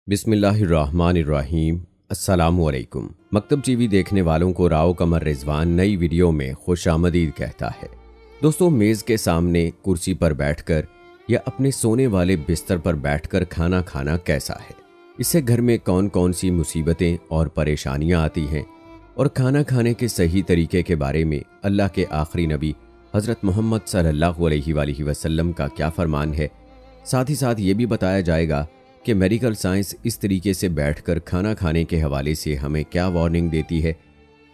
बिस्मिल्लाहिर्रहमानिर्रहीम। अस्सलामु अलैकुम। मकतब टीवी देखने वालों को राव कमर रिजवान नई वीडियो में खुशामदीद कहता है। दोस्तों, मेज़ के सामने कुर्सी पर बैठकर या अपने सोने वाले बिस्तर पर बैठकर खाना खाना कैसा है? इससे घर में कौन कौन सी मुसीबतें और परेशानियां आती हैं और खाना खाने के सही तरीके के बारे में अल्लाह के आखिरी नबी हज़रत मोहम्मद सल्लल्लाहु अलैहि वसल्लम का क्या फरमान है। साथ ही साथ ये भी बताया जाएगा कि मेडिकल साइंस इस तरीके से बैठकर खाना खाने के हवाले से हमें क्या वार्निंग देती है।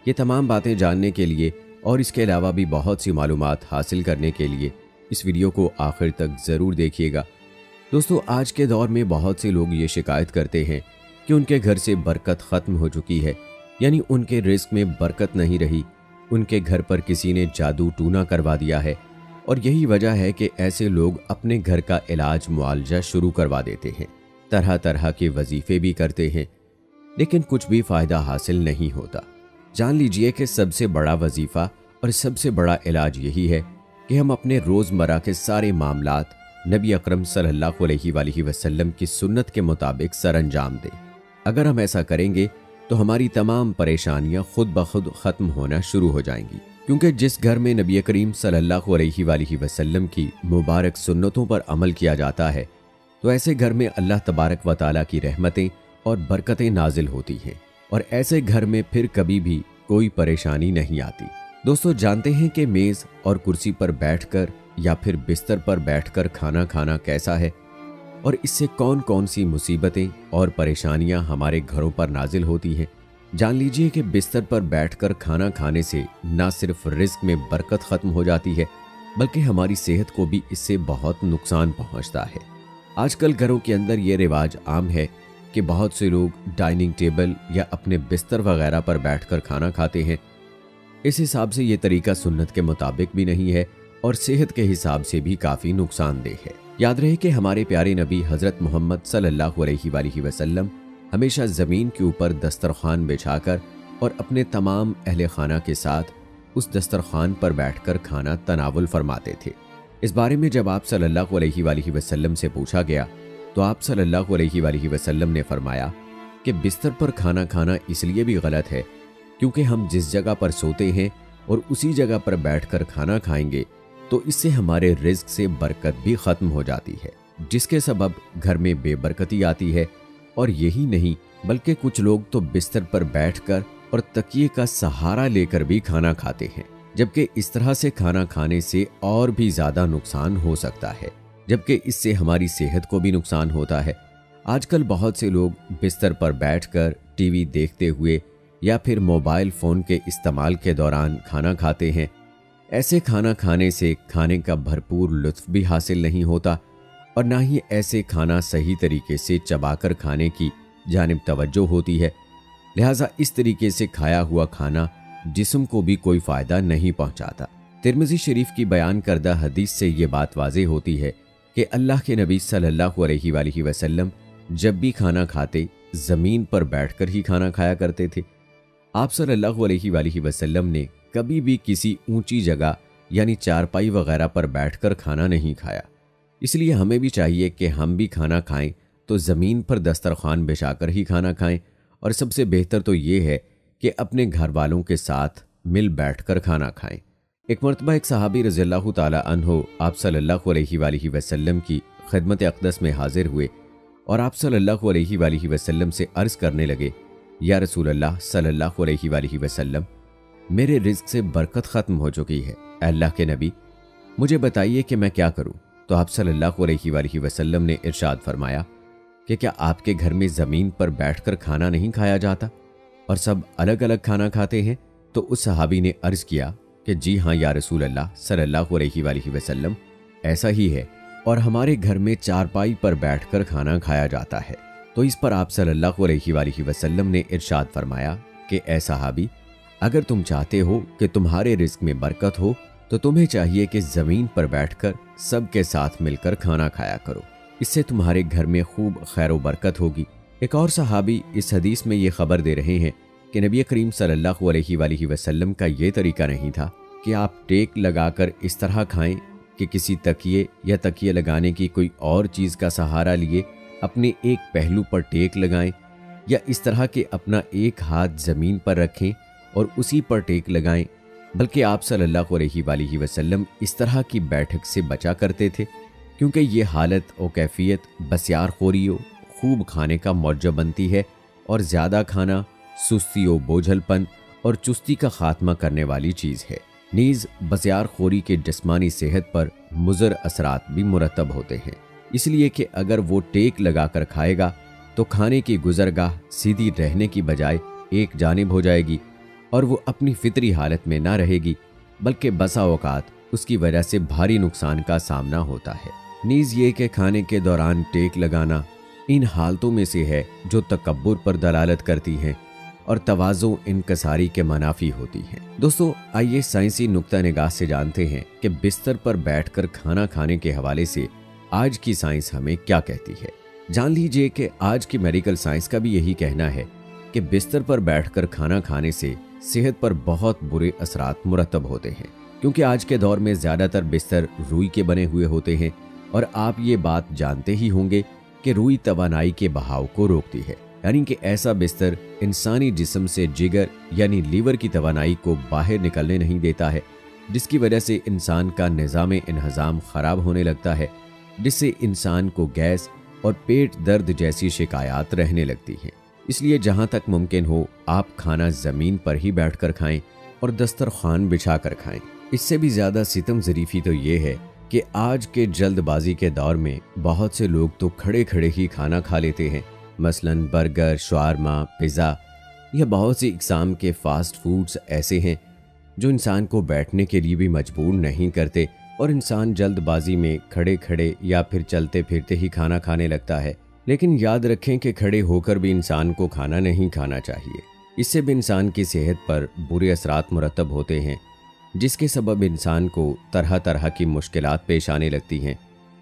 ये तमाम बातें जानने के लिए और इसके अलावा भी बहुत सी मालूमात हासिल करने के लिए इस वीडियो को आखिर तक ज़रूर देखिएगा। दोस्तों, आज के दौर में बहुत से लोग ये शिकायत करते हैं कि उनके घर से बरकत ख़त्म हो चुकी है, यानी उनके रिस्क में बरकत नहीं रही, उनके घर पर किसी ने जादू टूना करवा दिया है। और यही वजह है कि ऐसे लोग अपने घर का इलाज मुआलजा शुरू करवा देते हैं, तरह तरह के वजीफ़े भी करते हैं, लेकिन कुछ भी फ़ायदा हासिल नहीं होता। जान लीजिए कि सबसे बड़ा वजीफ़ा और सबसे बड़ा इलाज यही है कि हम अपने रोज़मर्रा के सारे मामलात नबी अकरम सल्लल्लाहु अलैहि वसल्लम की सुन्नत के मुताबिक सर अंजाम दें। अगर हम ऐसा करेंगे तो हमारी तमाम परेशानियां खुद ब खुद ख़त्म होना शुरू हो जाएंगी, क्योंकि जिस घर में नबी करीम सल्लल्लाहु अलैहि वसल्लम की मुबारक सुन्नतों पर अमल किया जाता है तो ऐसे घर में अल्लाह तबारक व तआला की रहमतें और बरकतें नाजिल होती हैं और ऐसे घर में फिर कभी भी कोई परेशानी नहीं आती। दोस्तों, जानते हैं कि मेज़ और कुर्सी पर बैठकर या फिर बिस्तर पर बैठकर खाना खाना कैसा है और इससे कौन कौन सी मुसीबतें और परेशानियां हमारे घरों पर नाजिल होती हैं। जान लीजिए कि बिस्तर पर बैठकर खाना खाने से न सिर्फ रिस्क में बरकत ख़त्म हो जाती है, बल्कि हमारी सेहत को भी इससे बहुत नुकसान पहुंचता है। आजकल घरों के अंदर ये रिवाज आम है कि बहुत से लोग डाइनिंग टेबल या अपने बिस्तर वगैरह पर बैठकर खाना खाते हैं। इस हिसाब से ये तरीका सुन्नत के मुताबिक भी नहीं है और सेहत के हिसाब से भी काफ़ी नुकसानदेह है। याद रहे कि हमारे प्यारे नबी हज़रत मोहम्मद सल्लल्लाहु अलैहि वसल्लम हमेशा ज़मीन के ऊपर दस्तरखान बिछाकर और अपने तमाम अहले खाना के साथ उस दस्तरखान पर बैठकर खाना तनावुल फरमाते थे। इस बारे में जब आप सल्लल्लाहु अलैहि वसल्लम से पूछा गया तो आप सल्लल्लाहु अलैहि वसल्लम ने फरमाया कि बिस्तर पर खाना खाना इसलिए भी गलत है क्योंकि हम जिस जगह पर सोते हैं और उसी जगह पर बैठकर खाना खाएंगे तो इससे हमारे रिज़्क से बरकत भी ख़त्म हो जाती है, जिसके सबब घर में बेबरकती आती है। और यही नहीं बल्कि कुछ लोग तो बिस्तर पर बैठकर और तकिए का सहारा लेकर भी खाना खाते हैं, जबकि इस तरह से खाना खाने से और भी ज़्यादा नुकसान हो सकता है, जबकि इससे हमारी सेहत को भी नुकसान होता है। आजकल बहुत से लोग बिस्तर पर बैठकर टीवी देखते हुए या फिर मोबाइल फ़ोन के इस्तेमाल के दौरान खाना खाते हैं। ऐसे खाना खाने से खाने का भरपूर लुत्फ़ भी हासिल नहीं होता और ना ही ऐसे खाना सही तरीके से चबाकर खाने की जानिब तवज्जो होती है। लिहाजा इस तरीके से खाया हुआ खाना जिस्म को भी कोई फ़ायदा नहीं पहुंचाता। तिरमिज़ी शरीफ की बयान करदा हदीस से ये बात वाज़ेह होती है कि अल्लाह के नबी सल्लल्लाहु अलैहि वसल्लम जब भी खाना खाते ज़मीन पर बैठकर ही खाना खाया करते थे। आप सल्लल्लाहु अलैहि वसल्लम ने कभी भी किसी ऊंची जगह यानी चारपाई वगैरह पर बैठकर खाना नहीं खाया। इसलिए हमें भी चाहिए कि हम भी खाना खाएं तो ज़मीन पर दस्तरखान बिछाकर ही खाना खाएं, और सबसे बेहतर तो ये है कि अपने घर वालों के साथ मिल बैठकर खाना खाएं। एक मरतबा एक सहाबी रज़ियल्लाहु ताला अन्हु आप सल्लल्लाहु अलैहि वसल्लम की खिदमत अक़दस में हाजिर हुए और आप सल्लल्लाहु अलैहि वसल्लम से अर्ज़ करने लगे, या रसूल अल्लाह सल्लल्लाहु अलैहि वसल्लम, मेरे रिज़्क से बरकत ख़त्म हो चुकी है। अल्लाह के नबी, मुझे बताइए कि मैं क्या करूं? तो आप सल्लल्लाहु अलैहि वसल्लम ने इरशाद फरमाया कि क्या आपके घर में ज़मीन पर बैठकर खाना नहीं खाया जाता और सब अलग अलग खाना खाते हैं? तो उस सहाबी ने अर्ज़ किया कि जी हाँ या रसूल अल्लाह सल्लल्लाहु अलैहि वसल्लम, ऐसा ही है और हमारे घर में चारपाई पर बैठकर खाना खाया जाता है। तो इस पर आप सल्लल्लाहु अलैहि वसल्लम ने इरशाद फरमाया कि ऐ सहाबी, अगर तुम चाहते हो कि तुम्हारे रिज़्क में बरकत हो तो तुम्हें चाहिए कि ज़मीन पर बैठकर सबके साथ मिलकर खाना खाया करो, इससे तुम्हारे घर में खूब खैर व बरकत होगी। एक और सहाबी इस हदीस में ये खबर दे रहे हैं कि नबी करीम सल्लल्लाहु अलैहि वसल्लम का ये तरीका नहीं था कि आप टेक लगाकर इस तरह खाएं कि किसी तकिए या तकिए लगाने की कोई और चीज़ का सहारा लिए, अपने एक पहलू पर टेक लगाएं या इस तरह के अपना एक हाथ ज़मीन पर रखें और उसी पर टेक लगाएं, बल्कि आप सल्लल्लाहु अलैहि वसल्लम इस तरह की बैठक से बचा करते थे, क्योंकि ये हालत और कैफियत बसियार खोरी हो, खूब खाने का मौजब बनती है और ज़्यादा खाना सुस्ती व बोझलपन और चुस्ती का खात्मा करने वाली चीज़ है। नीज़ बसियार खोरी के जिस्मानी सेहत पर मुज़र असरात भी मुरतब होते हैं, इसलिए कि अगर वो टेक लगा कर खाएगा तो खाने की गुजरगाह सीधी रहने की बजाय एक जानिब हो जाएगी और वो अपनी फितरी हालत में ना रहेगी, बल्कि बसा औकात उसकी वजह से भारी नुकसान का सामना होता है। नीज़ ये कि खाने के दौरान टेक लगाना इन हालतों में से है जो तकब्बुर पर दलालत करती हैं और तवाज़ो इनकसारी के मनाफी होती हैं। दोस्तों, आइए साइंसी नुक्ता निगाह से जानते हैं कि बिस्तर पर बैठकर खाना खाने के हवाले से आज की साइंस हमें क्या कहती है। जान लीजिए कि आज की मेडिकल साइंस का भी यही कहना है कि बिस्तर पर बैठकर खाना खाने से सेहत पर बहुत बुरे असरात मुरतब होते हैं, क्योंकि आज के दौर में ज़्यादातर बिस्तर रुई के बने हुए होते हैं और आप ये बात जानते ही होंगे कि रुई तवानाई के बहाव को रोकती है, यानी कि ऐसा बिस्तर इंसानी जिस्म से जिगर यानी लीवर की तवानाई को बाहर निकलने नहीं देता है, जिसकी वजह से इंसान का निज़ाम इन्हज़ाम ख़राब होने लगता है, जिससे इंसान को गैस और पेट दर्द जैसी शिकायत रहने लगती हैं। इसलिए जहाँ तक मुमकिन हो आप खाना ज़मीन पर ही बैठकर खाएं और दस्तरखान बिछा कर खाएं। इससे भी ज़्यादा सितम ज़रीफ़ी तो ये है कि आज के जल्दबाजी के दौर में बहुत से लोग तो खड़े खड़े ही खाना खा लेते हैं। मसलन बर्गर, शवारमा, पिज़्ज़ा या बहुत सी इक़साम के फ़ास्ट फूड्स ऐसे हैं जो इंसान को बैठने के लिए भी मजबूर नहीं करते और इंसान जल्दबाजी में खड़े खड़े या फिर चलते फिरते ही खाना खाने लगता है। लेकिन याद रखें कि खड़े होकर भी इंसान को खाना नहीं खाना चाहिए। इससे भी इंसान की सेहत पर बुरे असरात मुरतब होते हैं, जिसके सबब इंसान को तरह तरह की मुश्किलात पेश आने लगती हैं।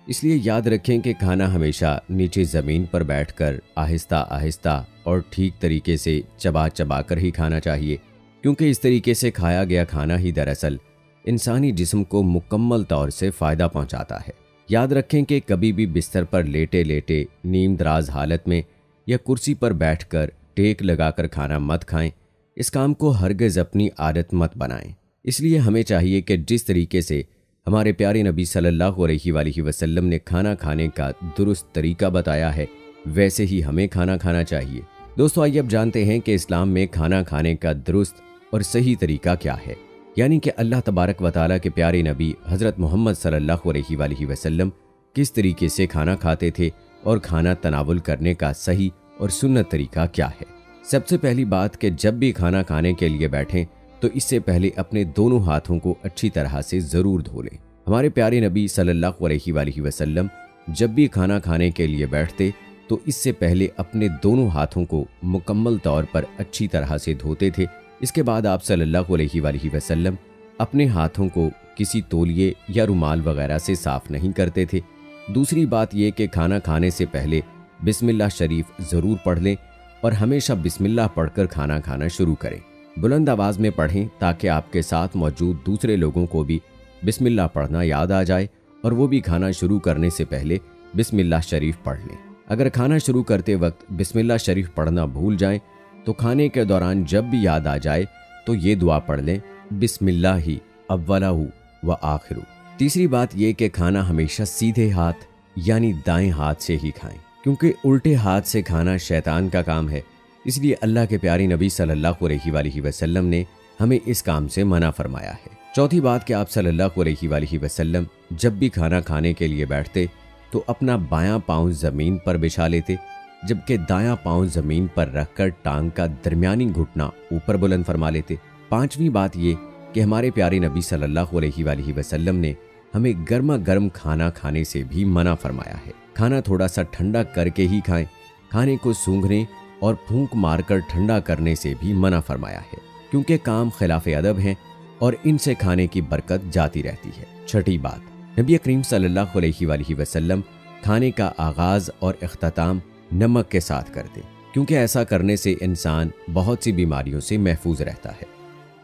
इसलिए याद रखें कि खाना हमेशा नीचे ज़मीन पर बैठकर आहिस्ता आहिस्ता और ठीक तरीके से चबा चबा कर ही खाना चाहिए, क्योंकि इस तरीके से खाया गया खाना ही दरअसल इंसानी जिस्म को मुकम्मल तौर से फ़ायदा पहुंचाता है। याद रखें कि कभी भी बिस्तर पर लेटे लेटे नीम दराज हालत में या कुर्सी पर बैठकर टेक लगाकर खाना मत खाएं। इस काम को हरगिज़ अपनी आदत मत बनाएं। इसलिए हमें चाहिए कि जिस तरीके से हमारे प्यारे नबी सल्लल्लाहु अलैहि वसल्लम ने खाना खाने का दुरुस्त तरीका बताया है, वैसे ही हमें खाना खाना चाहिए। दोस्तों, आइए अब जानते हैं कि इस्लाम में खाना खाने का दुरुस्त और सही तरीका क्या है, यानी कि अल्लाह तबारक व तआला के प्यारे नबी हज़रत मोहम्मद सल्लल्लाहु अलैहि वसल्लम किस तरीके से खाना खाते थे और खाना तनावुल करने का सही और सुन्नत तरीका क्या है। सबसे पहली बात कि जब भी खाना खाने के लिए बैठें तो इससे पहले अपने दोनों हाथों को अच्छी तरह से ज़रूर धो लें। हमारे प्यारे नबी सल्लल्लाहु अलैहि वसल्लम जब भी खाना खाने के लिए बैठते तो इससे पहले अपने दोनों हाथों को मुकम्मल तौर पर अच्छी तरह से धोते थे। इसके बाद आप सल्लल्लाहु अलैहि वसल्लम अपने हाथों को किसी तौलिए या रुमाल वगैरह से साफ़ नहीं करते थे। दूसरी बात यह कि खाना खाने से पहले बिस्मिल्लाह शरीफ ज़रूर पढ़ लें और हमेशा बिस्मिल्लाह पढ़कर खाना खाना शुरू करें। बुलंद आवाज़ में पढ़ें ताकि आपके साथ मौजूद दूसरे लोगों को भी बिस्मिल्लाह पढ़ना याद आ जाए और वो भी खाना शुरू करने से पहले बिस्मिल्लाह शरीफ पढ़ लें। अगर खाना शुरू करते वक्त बिस्मिल्लाह शरीफ पढ़ना भूल जाएं तो खाने के दौरान जब भी याद आ जाए तो ये दुआ पढ़ लें, बिस्मिल्लाहि अव्वलहु व आखिरु। तीसरी बात यह कि खाना हमेशा सीधे हाथ यानी दाएं हाथ से ही खाएं, क्योंकि उल्टे हाथ से खाना शैतान का काम है। इसलिए अल्लाह के प्यारे नबी सल्लल्लाहु अलैहि वसल्लम ने हमें इस काम से मना फरमाया है। चौथी बात कि आप सल्लल्लाहु अलैहि वसल्लम जब भी खाना खाने के लिए बैठते तो अपना बायां पाँव ज़मीन पर बिछा लेते, जबकि दायां पाँव ज़मीन पर रखकर टांग का दरमियानी घुटना ऊपर बुलंद फरमा लेते। पांचवी बात ये कि हमारे प्यारे नबी सल्लल्लाहु अलैहि वसल्लम ने हमें गर्मा गर्म खाना खाने से भी मना फरमाया है। खाना थोड़ा सा ठंडा करके ही खाएं। खाने को सूंघने और फूंक मारकर ठंडा करने से भी मना फरमाया है, क्योंकि काम खिलाफ अदब हैं और इनसे खाने की बरकत जाती रहती है। छठी बात, नबी करीम सल्लल्लाहु अलैहि वसल्लम खाने का आगाज़ और इख्तिताम नमक के साथ करते, क्योंकि ऐसा करने से इंसान बहुत सी बीमारियों से महफूज रहता है।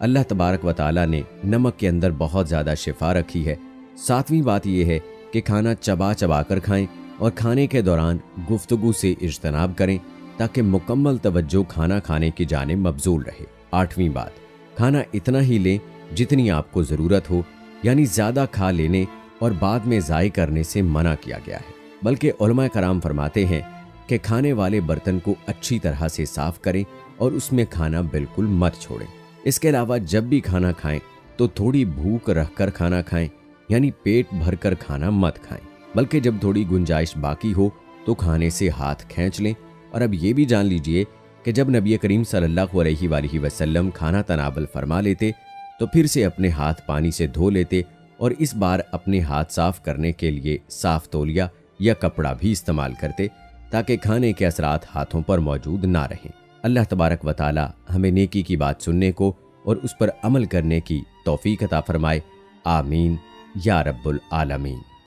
अल्लाह तबारक व तआला ने नमक के अंदर बहुत ज़्यादा शिफा रखी है। सातवीं बात यह है कि खाना चबा चबा कर खाएं, और खाने के दौरान गुफ्तगू से इज्तनाब करें ताकि मुकम्मल तवज्जो खाना खाने की जानिब मबजूल रहे। 8वीं बात, खाना इतना ही लें जितनी आपको ज़रूरत हो, यानी ज़्यादा खा लेने और बाद में ज़ाय करने से मना किया गया है। बल्कि उलमा कराम फरमाते हैं कि खाने वाले बर्तन को अच्छी तरह से साफ़ करें और उसमें खाना बिल्कुल मत छोड़ें। इसके अलावा जब भी खाना खाएं तो थोड़ी भूख रखकर खाना खाएं, यानी पेट भरकर खाना मत खाएं, बल्कि जब थोड़ी गुंजाइश बाकी हो तो खाने से हाथ खींच लें। और अब ये भी जान लीजिए कि जब नबी करीम सल्लल्लाहु अलैहि वसल्लम खाना तनावल फरमा लेते तो फिर से अपने हाथ पानी से धो लेते और इस बार अपने हाथ साफ करने के लिए साफ तौलिया या कपड़ा भी इस्तेमाल करते ताकि खाने के असरात हाथों पर मौजूद ना रहें। अल्लाह तबारक व तआला हमें नेकी की बात सुनने को और उस पर अमल करने की तौफीक अता फरमाए। आमीन या रब्बुल आलमीन।